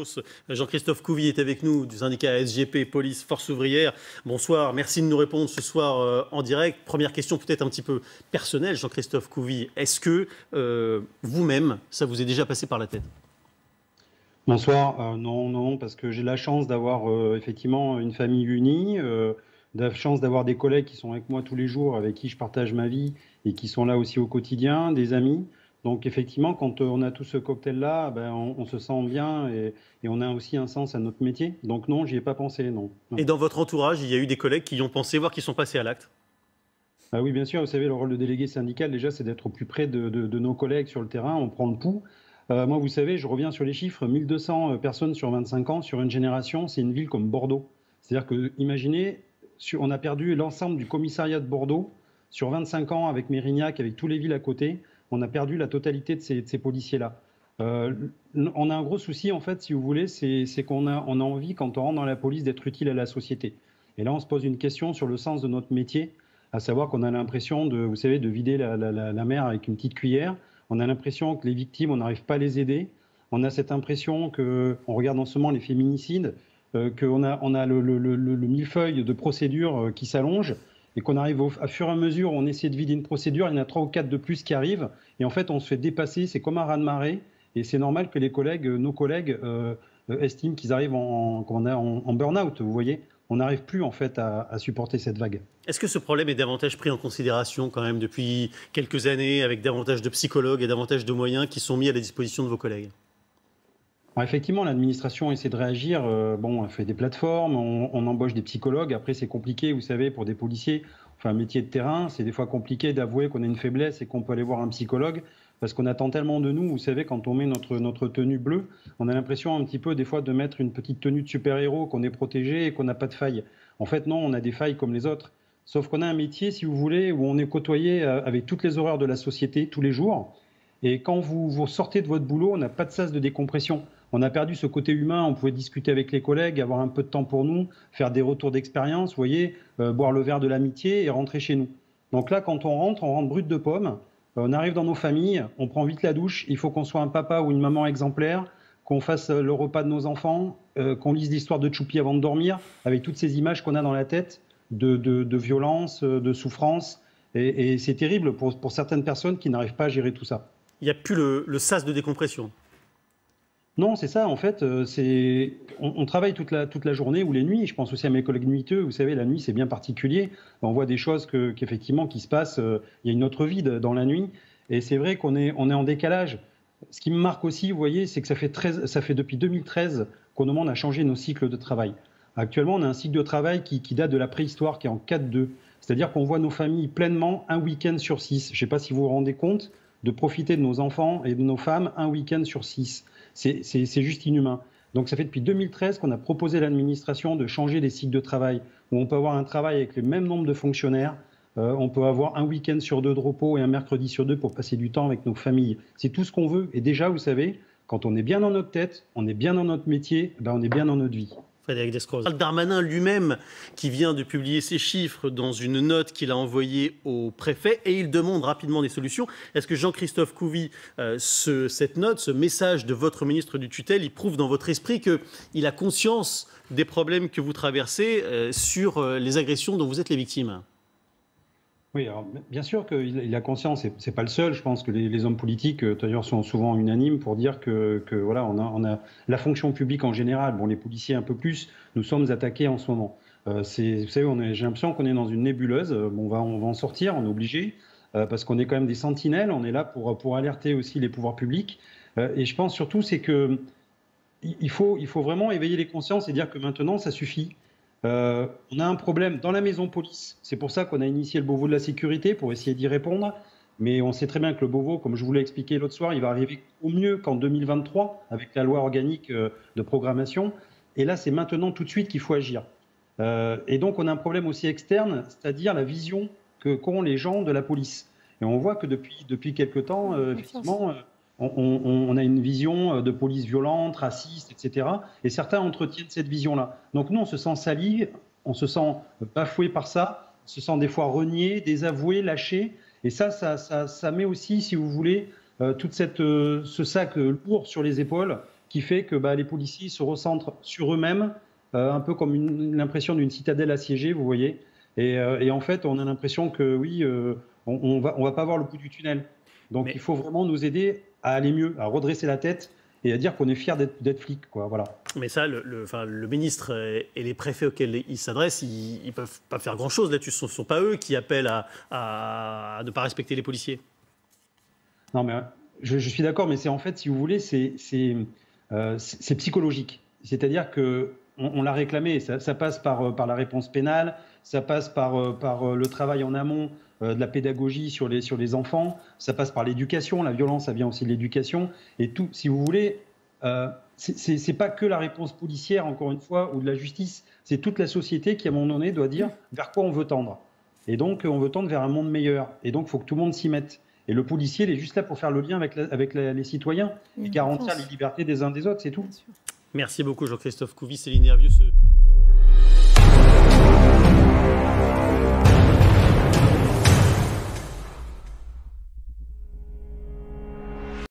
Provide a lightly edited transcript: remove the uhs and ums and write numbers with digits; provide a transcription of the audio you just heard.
Beauce. Jean-Christophe Couvi est avec nous du syndicat SGP Police Force Ouvrière. Bonsoir, merci de nous répondre ce soir en direct. Première question peut-être un petit peu personnelle, Jean-Christophe Couvi. Est-ce que vous-même, ça vous est déjà passé par la tête? Bonsoir. Non, parce que j'ai la chance d'avoir effectivement une famille unie, la chance d'avoir des collègues qui sont avec moi tous les jours, avec qui je partage ma vie et qui sont là aussi au quotidien, des amis. Donc effectivement, quand on a tout ce cocktail-là, ben, on se sent bien et on a aussi un sens à notre métier. Donc non, j'y ai pas pensé, non. Et dans votre entourage, il y a eu des collègues qui y ont pensé, voire qui sont passés à l'acte? Ah oui, bien sûr, vous savez, le rôle de délégué syndical, déjà, c'est d'être au plus près de nos collègues sur le terrain, on prend le pouls. Moi, vous savez, je reviens sur les chiffres, 1200 personnes sur 25 ans, sur une génération, c'est une ville comme Bordeaux. C'est-à-dire que, imaginez, on a perdu l'ensemble du commissariat de Bordeaux sur 25 ans avec Mérignac, avec toutes les villes à côté, on a perdu la totalité de ces policiers-là. On a un gros souci, en fait, si vous voulez, c'est qu'on a envie, quand on rentre dans la police, d'être utile à la société. Et là, on se pose une question sur le sens de notre métier, à savoir qu'on a l'impression de, vous savez, de vider la mer avec une petite cuillère. On a l'impression que les victimes, on n'arrive pas à les aider. On a cette impression qu'on regarde en ce moment les féminicides, qu'on a le millefeuille de procédures qui s'allonge et qu'on arrive à fur et à mesure, on essaie de vider une procédure, il y en a 3 ou 4 de plus qui arrivent et en fait on se fait dépasser, c'est comme un raz-de-marée et c'est normal que nos collègues estiment qu'ils arrivent en burn-out, vous voyez. On n'arrive plus en fait à supporter cette vague. Est-ce que ce problème est davantage pris en considération quand même depuis quelques années avec davantage de psychologues et davantage de moyens qui sont mis à la disposition de vos collègues? Alors effectivement, l'administration essaie de réagir. Bon, elle fait des plateformes, on embauche des psychologues. Après, c'est compliqué, vous savez, pour des policiers. Enfin, un métier de terrain, c'est des fois compliqué d'avouer qu'on a une faiblesse et qu'on peut aller voir un psychologue parce qu'on attend tellement de nous. Vous savez, quand on met notre tenue bleue, on a l'impression un petit peu des fois de mettre une petite tenue de super-héros, qu'on est protégé et qu'on n'a pas de failles. En fait, non, on a des failles comme les autres. Sauf qu'on a un métier, si vous voulez, où on est côtoyé avec toutes les horreurs de la société tous les jours. Et quand vous sortez de votre boulot, on n'a pas de sas de décompression. On a perdu ce côté humain, on pouvait discuter avec les collègues, avoir un peu de temps pour nous, faire des retours d'expérience, vous voyez, boire le verre de l'amitié et rentrer chez nous. Donc là, quand on rentre brut de pomme, on arrive dans nos familles, on prend vite la douche, il faut qu'on soit un papa ou une maman exemplaire, qu'on fasse le repas de nos enfants, qu'on lise l'histoire de Choupi avant de dormir, avec toutes ces images qu'on a dans la tête de violence, de souffrance. Et c'est terrible pour certaines personnes qui n'arrivent pas à gérer tout ça. Il n'y a plus le sas de décompression. Non, c'est ça. En fait, on travaille toute la journée ou les nuits. Je pense aussi à mes collègues nuiteux. Vous savez, la nuit, c'est bien particulier. On voit des choses qu'effectivement qui se passent. Il y a une autre vie dans la nuit. Et c'est vrai qu'on est en décalage. Ce qui me marque aussi, vous voyez, c'est que ça fait depuis 2013 qu'on demande à changer nos cycles de travail. Actuellement, on a un cycle de travail qui date de la préhistoire, qui est en 4-2. C'est-à-dire qu'on voit nos familles pleinement un week-end sur 6. Je ne sais pas si vous vous rendez compte de profiter de nos enfants et de nos femmes un week-end sur 6. C'est juste inhumain. Donc ça fait depuis 2013 qu'on a proposé à l'administration de changer les cycles de travail, où on peut avoir un travail avec le même nombre de fonctionnaires, on peut avoir un week-end sur 2 de repos et un mercredi sur 2 pour passer du temps avec nos familles. C'est tout ce qu'on veut. Et déjà, vous savez, quand on est bien dans notre tête, on est bien dans notre métier, ben on est bien dans notre vie. Frédéric Descroze. Darmanin lui-même, qui vient de publier ces chiffres dans une note qu'il a envoyée au préfet, et il demande rapidement des solutions. Est-ce que Jean-Christophe Couvi, cette note, ce message de votre ministre du tutelle, il prouve dans votre esprit qu'il a conscience des problèmes que vous traversez sur les agressions dont vous êtes les victimes? Oui, alors bien sûr qu'il a conscience, et c'est pas le seul. Je pense que les hommes politiques, d'ailleurs, sont souvent unanimes pour dire que voilà, on a la fonction publique en général, bon, les policiers un peu plus, nous sommes attaqués en ce moment. Vous savez, j'ai l'impression qu'on est dans une nébuleuse. Bon, on va en sortir, on est obligé, parce qu'on est quand même des sentinelles. On est là pour alerter aussi les pouvoirs publics. Et je pense surtout, c'est que il faut vraiment éveiller les consciences et dire que maintenant, ça suffit. On a un problème dans la maison police. C'est pour ça qu'on a initié le Beauvau de la sécurité, pour essayer d'y répondre. Mais on sait très bien que le Beauvau, comme je vous l'ai expliqué l'autre soir, il va arriver au mieux qu'en 2023, avec la loi organique de programmation. Et là, c'est maintenant, tout de suite, qu'il faut agir. Et donc, on a un problème aussi externe, c'est-à-dire la vision qu'ont les gens de la police. Et on voit que depuis quelque temps, effectivement, on a une vision de police violente, raciste, etc. Et certains entretiennent cette vision-là. Donc nous, on se sent sali, on se sent bafoué par ça, on se sent des fois renié, désavoué, lâché. Et ça met aussi, si vous voulez, tout ce sac lourd sur les épaules. qui fait que les policiers se recentrent sur eux-mêmes, un peu comme l'impression d'une citadelle assiégée, vous voyez. Et en fait, on a l'impression que oui, on va pas voir le bout du tunnel. Donc il faut vraiment nous aider à aller mieux, à redresser la tête et à dire qu'on est fier d'être flic, quoi. Voilà. Mais ça, le ministre et les préfets auxquels ils s'adressent, ils ne peuvent pas faire grand-chose là-dessus. Ce ne sont pas eux qui appellent à ne pas respecter les policiers. Non, mais je suis d'accord, mais c'est en fait, si vous voulez, c'est psychologique. C'est-à-dire qu'on l'a réclamé. Ça passe par la réponse pénale, ça passe par le travail en amont de la pédagogie sur les enfants, ça passe par l'éducation. La violence, ça vient aussi de l'éducation. Et tout, si vous voulez, c'est pas que la réponse policière, encore une fois, ou de la justice. C'est toute la société qui, à un moment donné, doit dire vers quoi on veut tendre. Et donc, on veut tendre vers un monde meilleur. Et donc, il faut que tout le monde s'y mette. Et le policier, il est juste là pour faire le lien avec les citoyens et garantir les libertés des uns des autres, c'est tout. Merci beaucoup Jean-Christophe Couvi, Céline Hervieux.